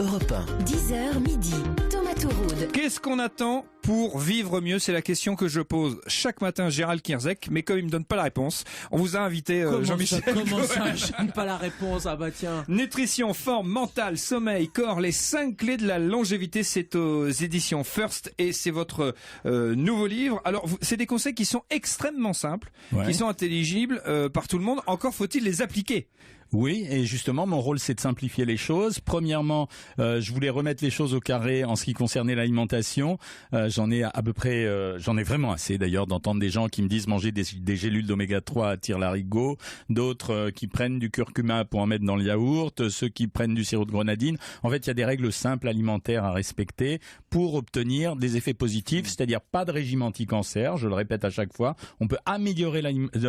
Europe 1. 10h midi. Thomas Touroud. Qu'est-ce qu'on attend pour vivre mieux? C'est la question que je pose chaque matin Gérald Kierzek, mais comme il me donne pas la réponse, on vous a invité Jean-Michel. Comment ça, je donne pas la réponse? Ah bah tiens. Nutrition, forme, mental, sommeil, corps, les 5 clés de la longévité, c'est aux éditions First et c'est votre nouveau livre. Alors c'est des conseils qui sont extrêmement simples, qui sont intelligibles par tout le monde. Encore faut-il les appliquer. Oui, et justement, mon rôle, c'est de simplifier les choses. Premièrement, je voulais remettre les choses au carré en ce qui concernait l'alimentation. J'en ai à peu près, j'en ai vraiment assez d'ailleurs d'entendre des gens qui me disent manger des gélules d'oméga 3 attire l'arigot, d'autres qui prennent du curcuma pour en mettre dans le yaourt, ceux qui prennent du sirop de grenadine. En fait, il y a des règles simples alimentaires à respecter pour obtenir des effets positifs, c'est-à-dire pas de régime anti-cancer, je le répète à chaque fois. On peut améliorer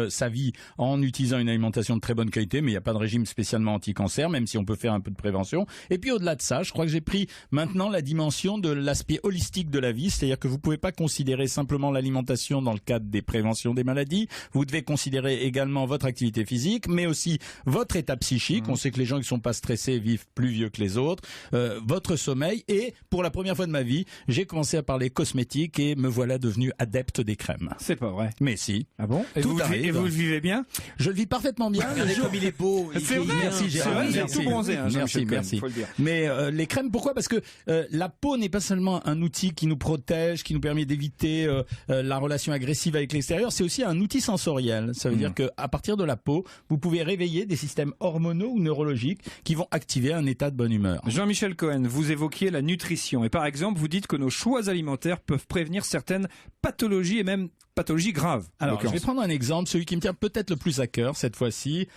sa vie en utilisant une alimentation de très bonne qualité, mais il n'y a pas de régime spécialement anti-cancer, même si on peut faire un peu de prévention. Et puis au-delà de ça, je crois que j'ai pris maintenant la dimension de l'aspect holistique de la vie, c'est-à-dire que vous pouvez pas considérer simplement l'alimentation dans le cadre des préventions des maladies, vous devez considérer également votre activité physique, mais aussi votre état psychique. On sait que les gens qui sont pas stressés vivent plus vieux que les autres, votre sommeil, et pour la première fois de ma vie, j'ai commencé à parler cosmétique et me voilà devenu adepte des crèmes. C'est pas vrai. Mais si. Ah bon? Et vous le vivez bien? Je le vis parfaitement bien. Regardez comme il est beau. C'est vrai, merci Gérard. c'est vrai, tout bronzé, hein, merci. faut le dire. Mais les crèmes, pourquoi? Parce que la peau n'est pas seulement un outil qui nous protège, qui nous permet d'éviter la relation agressive avec l'extérieur, c'est aussi un outil sensoriel. Ça veut dire que à partir de la peau, vous pouvez réveiller des systèmes hormonaux ou neurologiques qui vont activer un état de bonne humeur. Jean-Michel Cohen, vous évoquiez la nutrition et par exemple, vous dites que nos choix alimentaires peuvent prévenir certaines pathologies et même pathologies graves. Alors, je vais prendre un exemple, celui qui me tient peut-être le plus à cœur cette fois-ci.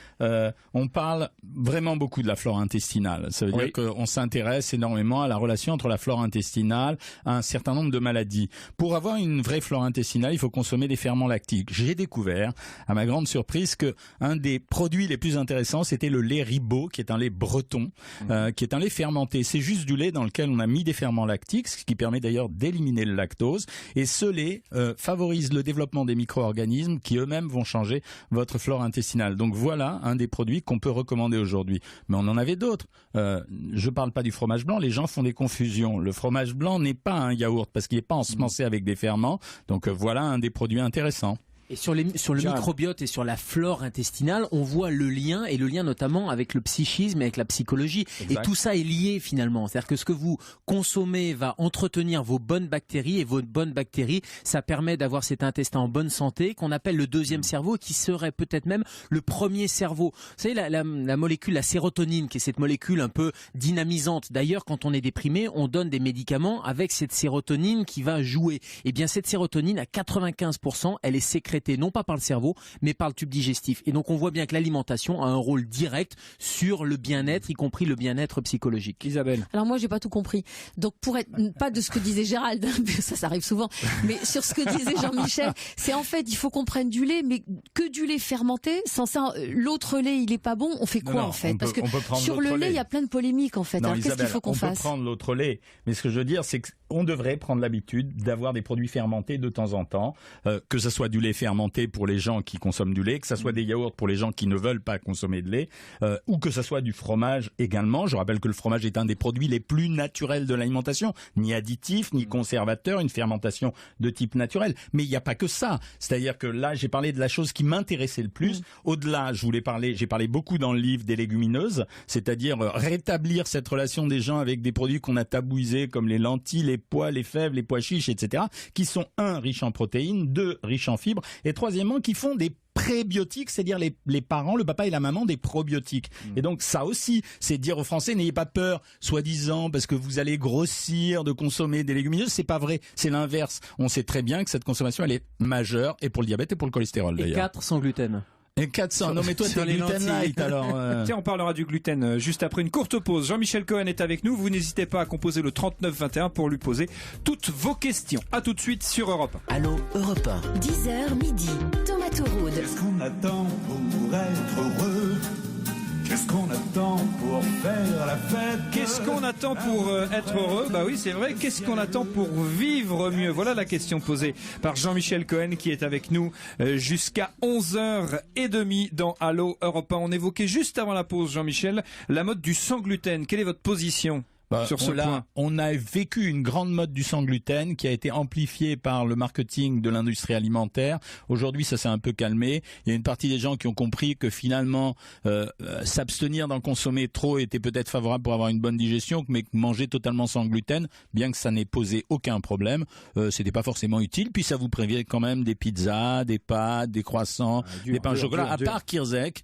On parle vraiment beaucoup de la flore intestinale. Ça veut dire qu'on s'intéresse énormément à la relation entre la flore intestinale et un certain nombre de maladies. Pour avoir une vraie flore intestinale, il faut consommer des ferments lactiques. J'ai découvert, à ma grande surprise, que un des produits les plus intéressants, c'était le lait Ribot, qui est un lait breton, qui est un lait fermenté. C'est juste du lait dans lequel on a mis des ferments lactiques, ce qui permet d'ailleurs d'éliminer le lactose. Et ce lait favorise le développement des micro-organismes qui eux-mêmes vont changer votre flore intestinale. Donc voilà un des produits qu'on peut recommander aujourd'hui. Mais on en avait d'autres. Je parle pas du fromage blanc, les gens font des confusions. Le fromage blanc n'est pas un yaourt parce qu'il n'est pas ensemencé avec des ferments. Donc voilà un des produits intéressants. Et sur le microbiote et sur la flore intestinale, on voit le lien, et le lien notamment avec le psychisme et avec la psychologie. Exact. Et tout ça est lié finalement. C'est-à-dire que ce que vous consommez va entretenir vos bonnes bactéries, et vos bonnes bactéries, ça permet d'avoir cet intestin en bonne santé, qu'on appelle le deuxième cerveau, qui serait peut-être même le premier cerveau. Vous savez, la molécule, la sérotonine, qui est cette molécule un peu dynamisante. D'ailleurs, quand on est déprimé, on donne des médicaments avec cette sérotonine qui va jouer. Et bien, cette sérotonine, à 95%, elle est sécrétée non pas par le cerveau, mais par le tube digestif. Et donc on voit bien que l'alimentation a un rôle direct sur le bien-être, y compris le bien-être psychologique. Isabelle. Alors moi j'ai pas tout compris. Donc pour être pas de ce que disait Gérald, ça arrive souvent, mais sur ce que disait Jean-Michel, c'est en fait il faut qu'on prenne du lait, mais que du lait fermenté. Sans ça, l'autre lait il est pas bon. On fait quoi en fait? Parce que sur le lait il y a plein de polémiques en fait. Non, alors qu'est-ce qu'il faut qu'on fasse? On peut prendre l'autre lait, mais ce que je veux dire c'est qu'on devrait prendre l'habitude d'avoir des produits fermentés de temps en temps, que ce soit du lait fermenté pour les gens qui consomment du lait, que ça soit des yaourts pour les gens qui ne veulent pas consommer de lait, ou que ça soit du fromage également. Je rappelle que le fromage est un des produits les plus naturels de l'alimentation, ni additif, ni conservateur, une fermentation de type naturel. Mais il n'y a pas que ça. C'est-à-dire que là, j'ai parlé de la chose qui m'intéressait le plus. Au-delà, j'ai parlé beaucoup dans le livre des légumineuses, c'est-à-dire rétablir cette relation des gens avec des produits qu'on a tabouisés comme les lentilles, les pois, les fèves, les pois chiches, etc., qui sont riches en protéines, riches en fibres, et troisièmement, qui font des prébiotiques, c'est-à-dire les parents, le papa et la maman, des probiotiques. Et donc ça aussi, c'est dire aux Français, n'ayez pas peur, soi-disant, parce que vous allez grossir de consommer des légumineuses. C'est pas vrai, c'est l'inverse. On sait très bien que cette consommation, elle est majeure, et pour le diabète et pour le cholestérol d'ailleurs. Et 4 sans gluten. Et 400. Non mais toi t'es gluten light alors. Tiens, on parlera du gluten juste après une courte pause. Jean-Michel Cohen est avec nous. Vous n'hésitez pas à composer le 3921 pour lui poser toutes vos questions. À tout de suite sur Europe 1. Allô, Europe 1. 10h midi. Thomas Touroud. Qu'est-ce qu'on attend pour être heureux? Qu'est-ce qu'on attend pour faire la fête? Qu'est-ce qu'on attend pour être heureux? Bah oui, c'est vrai. Qu'est-ce qu'on attend pour vivre mieux? Voilà la question posée par Jean-Michel Cohen qui est avec nous jusqu'à 11h30 dans Allô Europe 1. On évoquait juste avant la pause, Jean-Michel, la mode du sans gluten. Quelle est votre position? sur ce point. On a vécu une grande mode du sans gluten qui a été amplifiée par le marketing de l'industrie alimentaire. Aujourd'hui, ça s'est un peu calmé. Il y a une partie des gens qui ont compris que finalement, s'abstenir d'en consommer trop était peut-être favorable pour avoir une bonne digestion, mais manger totalement sans gluten, bien que ça n'ait posé aucun problème, c'était pas forcément utile. Puis ça vous prévient quand même des pizzas, des pâtes, des croissants, des pains au chocolat. À part Kirzek,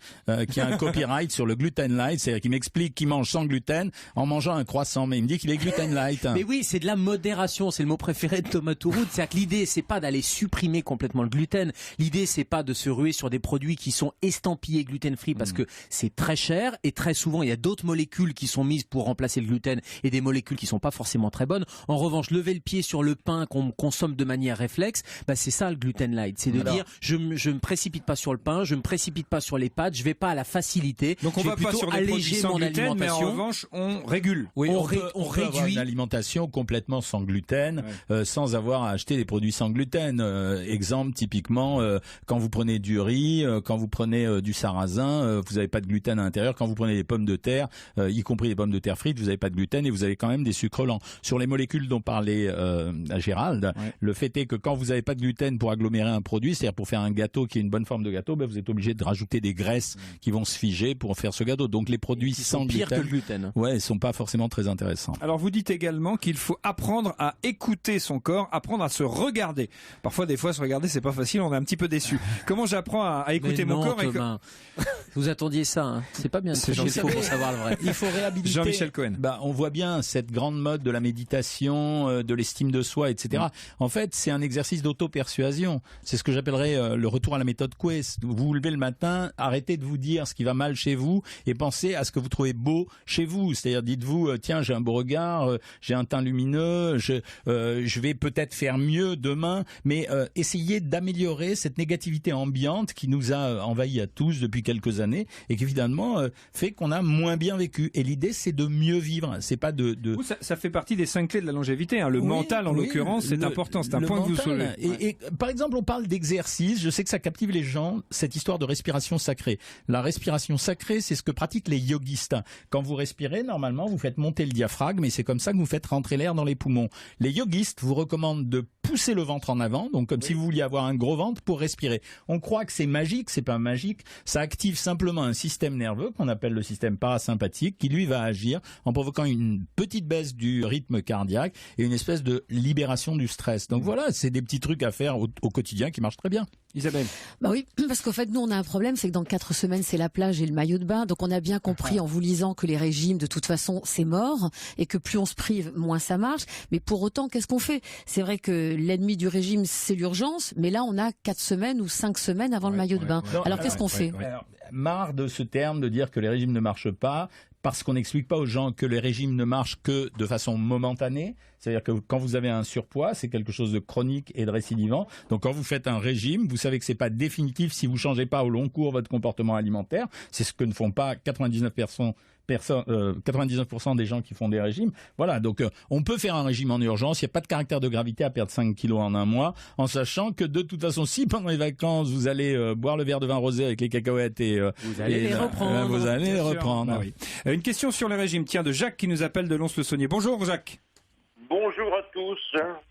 qui a un copyright sur le gluten light, c'est-à-dire qu'il m'explique qu'il mange sans gluten en mangeant un croissant, mais il me dit qu'il est gluten light. Mais oui, c'est de la modération, c'est le mot préféré de Thomas Touroud. C'est-à-dire que l'idée, c'est pas d'aller supprimer complètement le gluten. L'idée, c'est pas de se ruer sur des produits qui sont estampillés gluten-free parce que c'est très cher et très souvent il y a d'autres molécules qui sont mises pour remplacer le gluten et des molécules qui sont pas forcément très bonnes. En revanche, lever le pied sur le pain qu'on consomme de manière réflexe, c'est ça le gluten light. C'est de dire, je me précipite pas sur le pain, je me précipite pas sur les pâtes, je vais pas à la facilité. Donc on va pas sur des produits sans gluten, mais en revanche, on régule. Oui, on réduit avoir une alimentation complètement sans gluten, sans avoir à acheter des produits sans gluten. Exemple, typiquement, quand vous prenez du riz, quand vous prenez du sarrasin, vous n'avez pas de gluten à l'intérieur. Quand vous prenez des pommes de terre, y compris les pommes de terre frites, vous n'avez pas de gluten et vous avez quand même des sucres lents. Sur les molécules dont parlait Gérald, le fait est que quand vous n'avez pas de gluten pour agglomérer un produit, c'est-à-dire pour faire un gâteau qui est une bonne forme de gâteau, vous êtes obligé de rajouter des graisses qui vont se figer pour faire ce gâteau. Donc les produits sans gluten, pire que le gluten. Ils sont pas forcément très intéressants. Alors vous dites également qu'il faut apprendre à écouter son corps, apprendre à se regarder. Parfois, des fois, se regarder, c'est pas facile, on est un petit peu déçu. Comment j'apprends à écouter mon corps Vous attendiez ça, hein. C'est pas bien de chercher le faux pour savoir le vrai. Il faut réhabiliter. Jean-Michel Cohen. On voit bien cette grande mode de la méditation, de l'estime de soi, etc. En fait, c'est un exercice d'auto-persuasion. C'est ce que j'appellerais le retour à la méthode Quest. Vous vous levez le matin, arrêtez de vous dire ce qui va mal chez vous et pensez à ce que vous trouvez beau chez vous. C'est-à-dire, dites-vous, tiens, j'ai un beau regard, j'ai un teint lumineux, je vais peut-être faire mieux demain, mais essayez d'améliorer cette négativité ambiante qui nous a envahis à tous depuis quelques années et qui finalement fait qu'on a moins bien vécu. Et l'idée, c'est de mieux vivre. C'est pas de... Ça fait partie des 5 clés de la longévité. Le mental, en l'occurrence, c'est important. C'est un point que vous soulevez. Et par exemple, on parle d'exercice. Je sais que ça captive les gens, cette histoire de respiration sacrée. La respiration sacrée, c'est ce que pratiquent les yogistes. Quand vous respirez, normalement, vous faites monter le diaphragme et c'est comme ça que vous faites rentrer l'air dans les poumons. Les yogistes vous recommandent de pousser le ventre en avant, donc comme si vous vouliez avoir un gros ventre pour respirer. On croit que c'est magique, c'est pas magique. Ça active simplement un système nerveux qu'on appelle le système parasympathique qui lui va agir en provoquant une petite baisse du rythme cardiaque et une espèce de libération du stress. Donc voilà, c'est des petits trucs à faire au quotidien qui marchent très bien. Isabelle. Oui, parce qu'en fait, nous, on a un problème, c'est que dans 4 semaines, c'est la plage et le maillot de bain. Donc, on a bien compris en vous lisant que les régimes, de toute façon, c'est mort et que plus on se prive, moins ça marche. Mais pour autant, qu'est-ce qu'on fait? C'est vrai que l'ennemi du régime, c'est l'urgence, mais là, on a 4 semaines ou 5 semaines avant le maillot de bain. Alors, qu'est-ce qu'on fait? Alors, marre de ce terme de dire que les régimes ne marchent pas, parce qu'on n'explique pas aux gens que les régimes ne marchent que de façon momentanée. C'est-à-dire que quand vous avez un surpoids, c'est quelque chose de chronique et de récidivant. Donc quand vous faites un régime, vous savez que c'est pas définitif si vous changez pas au long cours votre comportement alimentaire. C'est ce que ne font pas 99% des gens qui font des régimes. Voilà, donc on peut faire un régime en urgence. Il n'y a pas de caractère de gravité à perdre 5 kilos en un mois, en sachant que de toute façon, si pendant les vacances, vous allez boire le verre de vin rosé avec les cacahuètes et vous allez les reprendre. Vous allez les reprendre. Ah oui. Une question sur les régimes, tiens, de Jacques qui nous appelle de Lons-le-Saunier. Bonjour Jacques. Bonjour à tous.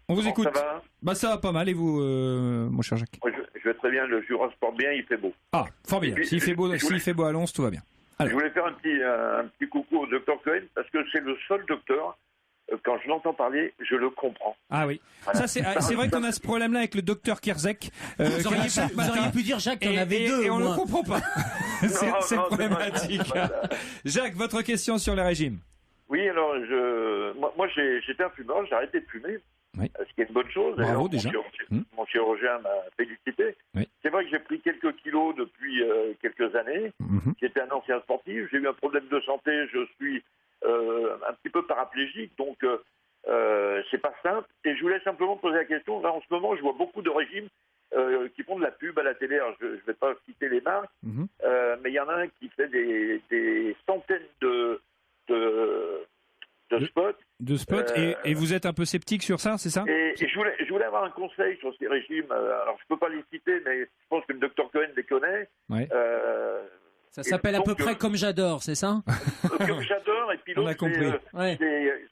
On vous écoute. Ça va? Ça va pas mal, et vous, mon cher Jacques? Je vais très bien, le Jura se porte bien, il fait beau. Ah, fort bien. S'il fait beau à Lons, tout va bien. Alors. Je voulais faire un petit coucou au docteur Cohen, parce que c'est le seul docteur, quand je l'entends parler, je le comprends. Ah oui. Voilà. Ça, c'est vrai qu'on a ce problème-là avec le docteur Kirzek. Vous auriez pu dire, Jacques, qu'il y en avait deux. Et on ne le comprend pas. c'est problématique. Jacques, votre question sur les régimes. Oui, alors, moi j'étais un fumeur, j'ai arrêté de fumer, ce qui est une bonne chose. Bravo, déjà. Mon chirurgien m'a félicité. Oui. C'est vrai que j'ai pris quelques kilos depuis quelques années. J'étais un ancien sportif, j'ai eu un problème de santé, je suis un petit peu paraplégique, donc c'est pas simple. Et je voulais simplement poser la question, là en ce moment je vois beaucoup de régimes qui font de la pub à la télé. Alors, je ne vais pas citer les marques, mais il y en a un qui fait des centaines de spots. De spots, et vous êtes un peu sceptique sur ça, c'est ça? Et je voulais avoir un conseil sur ces régimes. Alors, je ne peux pas les citer, mais je pense que le docteur Cohen les connaît. Ouais. Ça s'appelle à peu près Comme j'adore, c'est ça? Comme j'adore, et puis l'autre,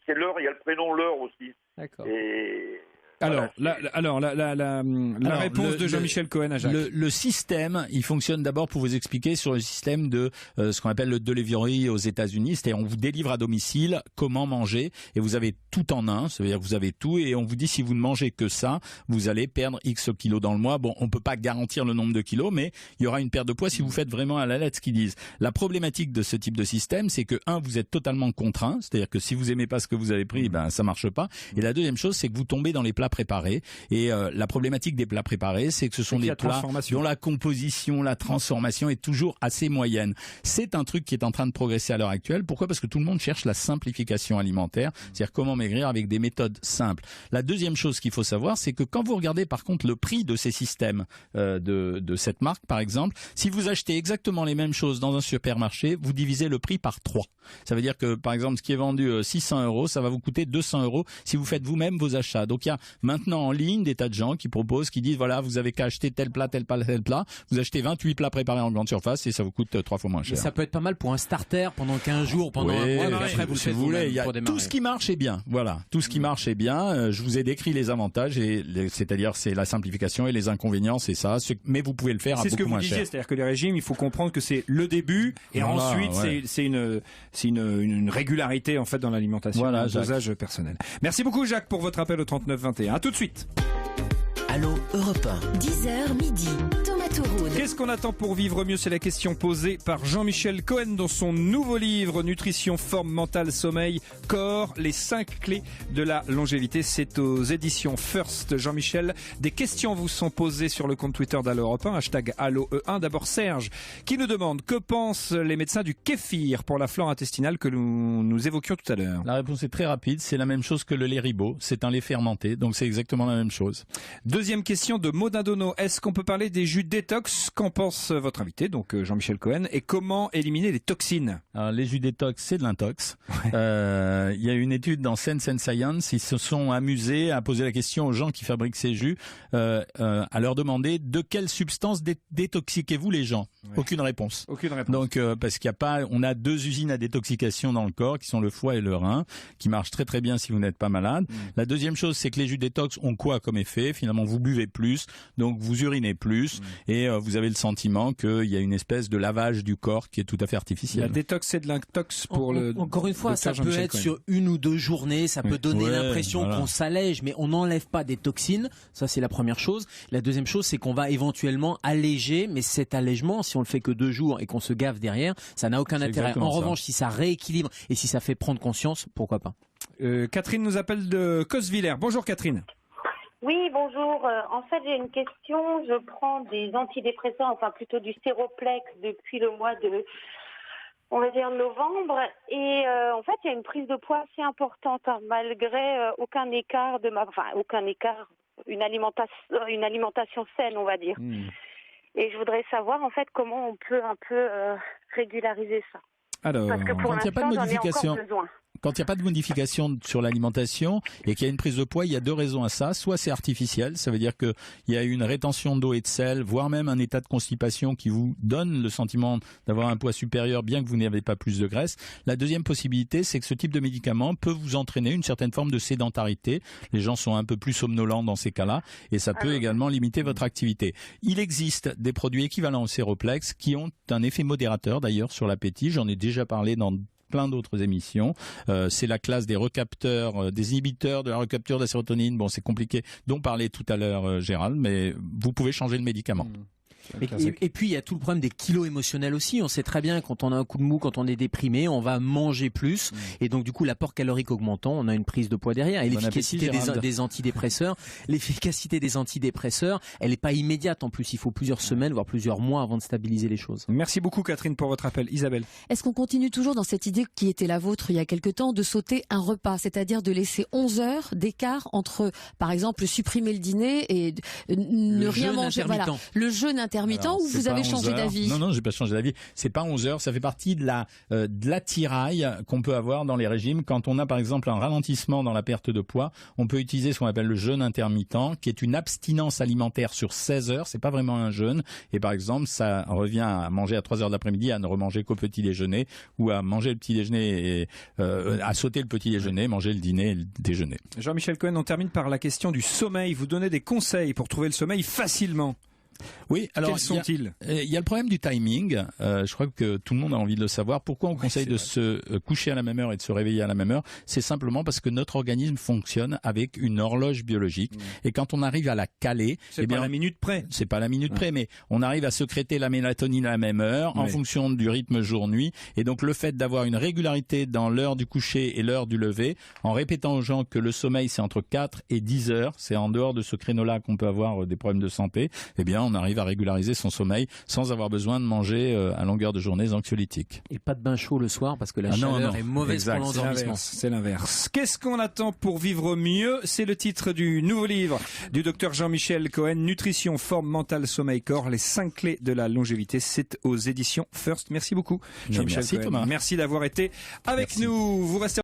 c'est l'heure, il y a le prénom l'heure aussi. D'accord. Et... Alors, la réponse de Jean-Michel Cohen à Jacques. Le système, il fonctionne d'abord pour vous expliquer sur le système de ce qu'on appelle le delivery aux États-Unis, c'est-à-dire on vous délivre à domicile comment manger et vous avez tout en un, c'est-à-dire que vous avez tout et on vous dit si vous ne mangez que ça, vous allez perdre X kilos dans le mois. Bon, on peut pas garantir le nombre de kilos, mais il y aura une perte de poids si vous faites vraiment à la lettre ce qu'ils disent. La problématique de ce type de système, c'est que vous êtes totalement contraint, c'est-à-dire que si vous aimez pas ce que vous avez pris, ça marche pas. Et la deuxième chose, c'est que vous tombez dans les plats préparés. Et la problématique des plats préparés, c'est que ce sont des plats dont la composition, la transformation est toujours assez moyenne. C'est un truc qui est en train de progresser à l'heure actuelle. Pourquoi ? Parce que tout le monde cherche la simplification alimentaire, c'est-à-dire comment maigrir avec des méthodes simples. La deuxième chose qu'il faut savoir, c'est que quand vous regardez par contre le prix de ces systèmes de cette marque, par exemple, si vous achetez exactement les mêmes choses dans un supermarché, vous divisez le prix par 3. Ça veut dire que, par exemple, ce qui est vendu 600 €, ça va vous coûter 200 € si vous faites vous-même vos achats. Donc, il y a maintenant en ligne des tas de gens qui proposent, qui disent, voilà, vous avez qu'à acheter tel plat, vous achetez 28 plats préparés en grande surface et ça vous coûte 3 fois moins cher. Et ça peut être pas mal pour un starter pendant 15 jours, pendant un mois, après vous si vous voulez, il y a tout ce qui marche est bien. Voilà, tout ce qui marche est bien. Je vous ai décrit les avantages, c'est-à-dire c'est la simplification et les inconvénients, c'est ça. Mais vous pouvez le faire à beaucoup moins cher. C'est ce que vous disiez, c'est-à-dire que les régimes, il faut comprendre que c'est le début et ensuite c'est une régularité en fait dans l'alimentation, un dosage personnel. Merci beaucoup Jacques pour votre appel au 3921. À tout de suite. Allô Europe 1. 10h midi. Thomas Touroud. Qu'est-ce qu'on attend pour vivre mieux? C'est la question posée par Jean-Michel Cohen dans son nouveau livre Nutrition, forme, mental, sommeil, corps, les 5 clés de la longévité. C'est aux éditions First. Jean-Michel, des questions vous sont posées sur le compte Twitter d'Allo Europe 1, hashtag Allo E1. D'abord Serge qui nous demande que pensent les médecins du kéfir pour la flore intestinale que nous évoquions tout à l'heure. La réponse est très rapide, c'est la même chose que le lait ribot, c'est un lait fermenté, donc c'est exactement la même chose. Deuxième question de Modadono. Est-ce qu'on peut parler des jus détox? Qu'en pense votre invité, donc Jean-Michel Cohen, et comment éliminer les toxines? Alors, les jus détox, c'est de l'intox. Il y a une étude dans Sense and Science, ils se sont amusés à poser la question aux gens qui fabriquent ces jus, à leur demander de quelle substance détoxiquez-vous les gens? Aucune réponse. Aucune réponse. Donc parce qu'il y a pas, on a 2 usines à détoxication dans le corps qui sont le foie et le rein, qui marchent très très bien si vous n'êtes pas malade. La deuxième chose, c'est que les jus détox ont quoi comme effet? Finalement, vous buvez plus, donc vous urinez plus, et vous avez le sentiment qu'il y a une espèce de lavage du corps qui est tout à fait artificiel. La détox, c'est de l'intox pour Encore une fois, ça peut être sur 1 ou 2 journées, ça peut donner l'impression qu'on s'allège, mais on n'enlève pas des toxines. Ça, c'est la première chose. La deuxième chose, c'est qu'on va éventuellement alléger, mais cet allègement, si on le fait que 2 jours et qu'on se gave derrière, ça n'a aucun intérêt. En revanche, si ça rééquilibre et si ça fait prendre conscience, pourquoi pas. Catherine nous appelle de Cosvillers. Bonjour Catherine. Oui, bonjour. En fait, j'ai une question. Je prends des antidépresseurs, enfin plutôt du Séroplex depuis le mois de, on va dire, novembre. Et en fait, il y a une prise de poids assez importante, malgré aucun écart une alimentation saine, on va dire. Et je voudrais savoir, en fait, comment on peut un peu régulariser ça. Alors, parce que pour l'instant, j'en ai encore besoin. Quand il n'y a pas de modification sur l'alimentation et qu'il y a une prise de poids, il y a 2 raisons à ça. Soit c'est artificiel, ça veut dire qu'il y a une rétention d'eau et de sel, voire même un état de constipation qui vous donne le sentiment d'avoir un poids supérieur bien que vous n'avez pas plus de graisse. La deuxième possibilité, c'est que ce type de médicament peut vous entraîner une certaine forme de sédentarité. Les gens sont un peu plus somnolents dans ces cas-là et ça peut également limiter votre activité. Il existe des produits équivalents au Séroplex qui ont un effet modérateur d'ailleurs sur l'appétit. J'en ai déjà parlé dans plein d'autres émissions. C'est la classe des recapteurs, des inhibiteurs de la recapture de la sérotonine. Bon, c'est compliqué, dont parlait tout à l'heure Gérald, mais vous pouvez changer le médicament. Et puis il y a tout le problème des kilos émotionnels aussi. On sait très bien quand on a un coup de mou, quand on est déprimé, on va manger plus et donc du coup l'apport calorique augmentant, on a une prise de poids derrière. Et l'efficacité des antidépresseurs, elle n'est pas immédiate en plus. Il faut plusieurs semaines, voire plusieurs mois avant de stabiliser les choses. Merci beaucoup Catherine pour votre appel. Isabelle. Est-ce qu'on continue toujours dans cette idée qui était la vôtre il y a quelque temps de sauter un repas, c'est-à-dire de laisser 11 heures d'écart entre, par exemple, supprimer le dîner et ne rien manger. Voilà, le jeûne intermittent. intermittent ou vous avez changé d'avis? Non, j'ai pas changé d'avis. C'est pas 11 heures. Ça fait partie de l'attirail qu'on peut avoir dans les régimes. Quand on a par exemple un ralentissement dans la perte de poids, on peut utiliser ce qu'on appelle le jeûne intermittent, qui est une abstinence alimentaire sur 16 heures. C'est pas vraiment un jeûne. Et par exemple, ça revient à manger à 3 heures de l'après-midi, à ne remanger qu'au petit déjeuner, ou à manger le petit déjeuner et à sauter le petit déjeuner, manger le dîner et le déjeuner. Jean-Michel Cohen, on termine par la question du sommeil. Vous donnez des conseils pour trouver le sommeil facilement. Oui, alors quels sont-ils? Il y a le problème du timing. Je crois que tout le monde a envie de le savoir. Pourquoi on conseille de se coucher à la même heure et de se réveiller à la même heure? C'est simplement parce que notre organisme fonctionne avec une horloge biologique. Et quand on arrive à la caler, c'est pas la minute près. C'est pas la minute près, mais on arrive à sécréter la mélatonine à la même heure en fonction du rythme jour-nuit. Et donc le fait d'avoir une régularité dans l'heure du coucher et l'heure du lever, en répétant aux gens que le sommeil c'est entre 4 et 10 heures, c'est en dehors de ce créneau-là qu'on peut avoir des problèmes de santé, eh bien on arrive à régulariser son sommeil sans avoir besoin de manger à longueur de journée des anxiolytiques. Et pas de bain chaud le soir parce que la chaleur est mauvaise pour l'endormissement. C'est l'inverse. Qu'est-ce qu'on attend pour vivre mieux? C'est le titre du nouveau livre du docteur Jean-Michel Cohen, Nutrition, forme mentale, sommeil, corps, les 5 clés de la longévité. C'est aux éditions First. Merci beaucoup, Jean-Michel Cohen. Thomas. Merci d'avoir été avec nous. Vous restez